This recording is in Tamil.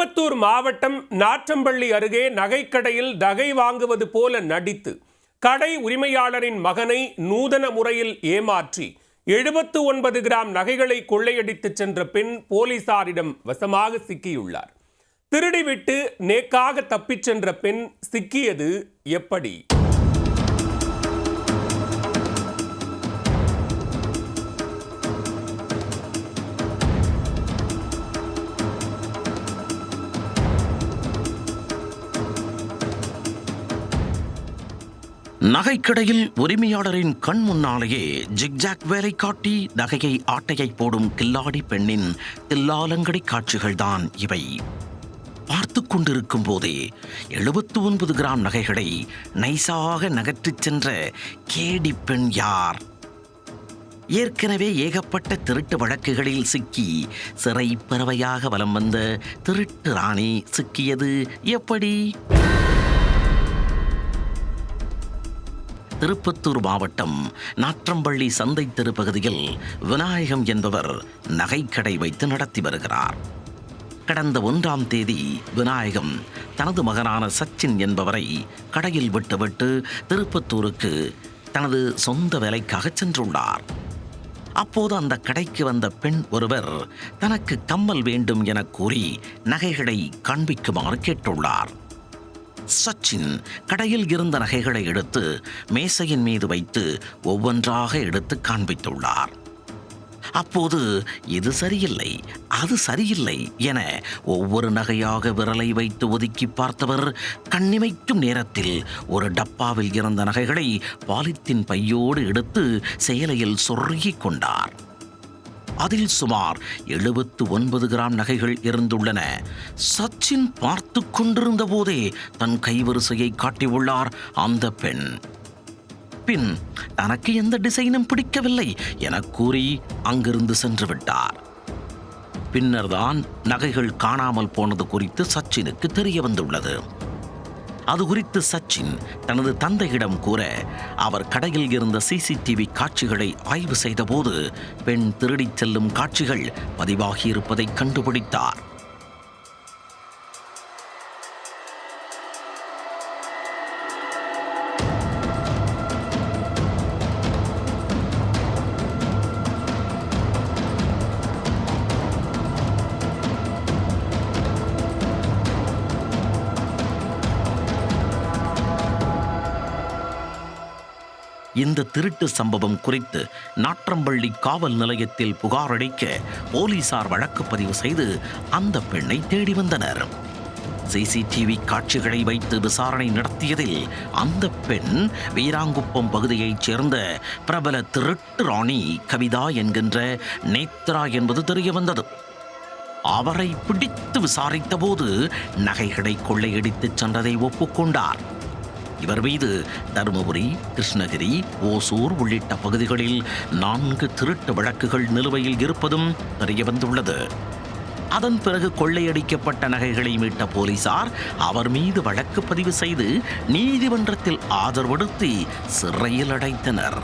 திருப்பத்தூர் மாவட்டம் நாற்றம்பள்ளி அருகே நகைக்கடையில் நகை வாங்குவது போல நடித்து கடை உரிமையாளரின் மகனை நூதன முறையில் ஏமாற்றி 79 கிராம் நகைகளை கொள்ளையடித்து சென்ற பெண் போலீசாரிடம் வசமாக சிக்கியுள்ளார். திருடிவிட்டு நேக்காக தப்பிச் சென்ற பெண் சிக்கியது எப்படி? நகைக்கடையில் உரிமையாளரின் கண் முன்னாலேயே ஜிக்ஜாக் வேலை காட்டி நகையை ஆட்டையை போடும் கில்லாடி பெண்ணின் தில்லாலங்கடி காட்சிகள்தான் இவை. பார்த்து கொண்டிருக்கும் போதே 79 கிராம் நகைகளை நைசாக நகற்றிச் சென்ற கேடி பெண் யார்? ஏற்கனவே ஏகப்பட்ட திருட்டு வழக்குகளில் சிக்கி சிறை பறவையாக வலம் வந்த திருட்டு ராணி சிக்கியது எப்படி? திருப்பத்தூர் மாவட்டம் நாற்றம்பள்ளி சந்தை தெரு பகுதியில் விநாயகம் என்பவர் நகைக்கடை வைத்து நடத்தி வருகிறார். கடந்த 1ஆம் தேதி விநாயகம் தனது மகனான சச்சின் என்பவரை கடையில் விட்டுவிட்டு திருப்பத்தூருக்கு தனது சொந்த வேலைக்காக சென்றுள்ளார். அப்போது அந்த கடைக்கு வந்த பெண் ஒருவர் தனக்கு கம்மல் வேண்டும் என கூறி நகைகளை காண்பிக்குமாறு கேட்டுள்ளார். சச்சின் கடையில் இருந்த நகைகளை எடுத்து மேசையின் மீது வைத்து ஒவ்வொன்றாக எடுத்து காண்பித்துள்ளார். அப்போது இது சரியில்லை, அது சரியில்லை என ஒவ்வொரு நகையாக விரலை வைத்து ஒதுக்கி பார்த்தவர் கண்ணிமைக்கும் நேரத்தில் ஒரு டப்பாவில் இருந்த நகைகளை பாலித்தீன் பையோடு எடுத்து சேலையில் சொருகிக் கொண்டார். அதில் சுமார் 79 கிராம் நகைகள் இருந்துள்ளன. சச்சின் பார்த்து கொண்டிருந்த போதே தன் கைவரிசையை காட்டியுள்ளார் அந்த பெண். பின் தனக்கு எந்த டிசைனும் பிடிக்கவில்லை என கூறி அங்கிருந்து சென்று விட்டார். பின்னர்தான் நகைகள் காணாமல் போனது குறித்து சச்சினுக்கு தெரிய வந்துள்ளது. அது குறித்து சச்சின் தனது தந்தையிடம் கூற, அவர் கடையில் இருந்த சிசிடிவி காட்சிகளை ஆய்வு செய்தபோது பெண் திருடிச் செல்லும் காட்சிகள் பதிவாகியிருப்பதை கண்டுபிடித்தார். இந்த திருட்டு சம்பவம் குறித்து நாற்றம்பள்ளி காவல் நிலையத்தில் புகார் அளிக்க போலீசார் வழக்கு பதிவு செய்து அந்த பெண்ணை தேடி வந்தனர். சிசிடிவி காட்சிகளை வைத்து விசாரணை நடத்தியதில் அந்த பெண் வீராங்குப்பம் பகுதியைச் சேர்ந்த பிரபல திருட்டு ராணி கவிதா என்கின்ற நேத்ரா என்பது தெரிய வந்தது. அவரை பிடித்து விசாரித்த போது நகைகளை கொள்ளையடித்துச் சென்றதை ஒப்புக்கொண்டார். இவர் மீது தருமபுரி, கிருஷ்ணகிரி, ஓசூர் உள்ளிட்ட பகுதிகளில் 4 திருட்டு வழக்குகள் நிலுவையில் இருப்பதும் தெரியவந்துள்ளது. அதன் பிறகு கொள்ளையடிக்கப்பட்ட நகைகளை மீட்ட போலீசார் அவர் மீது வழக்கு பதிவு செய்து நீதிமன்றத்தில் ஆஜர்படுத்தி சிறையில் அடைத்தனர்.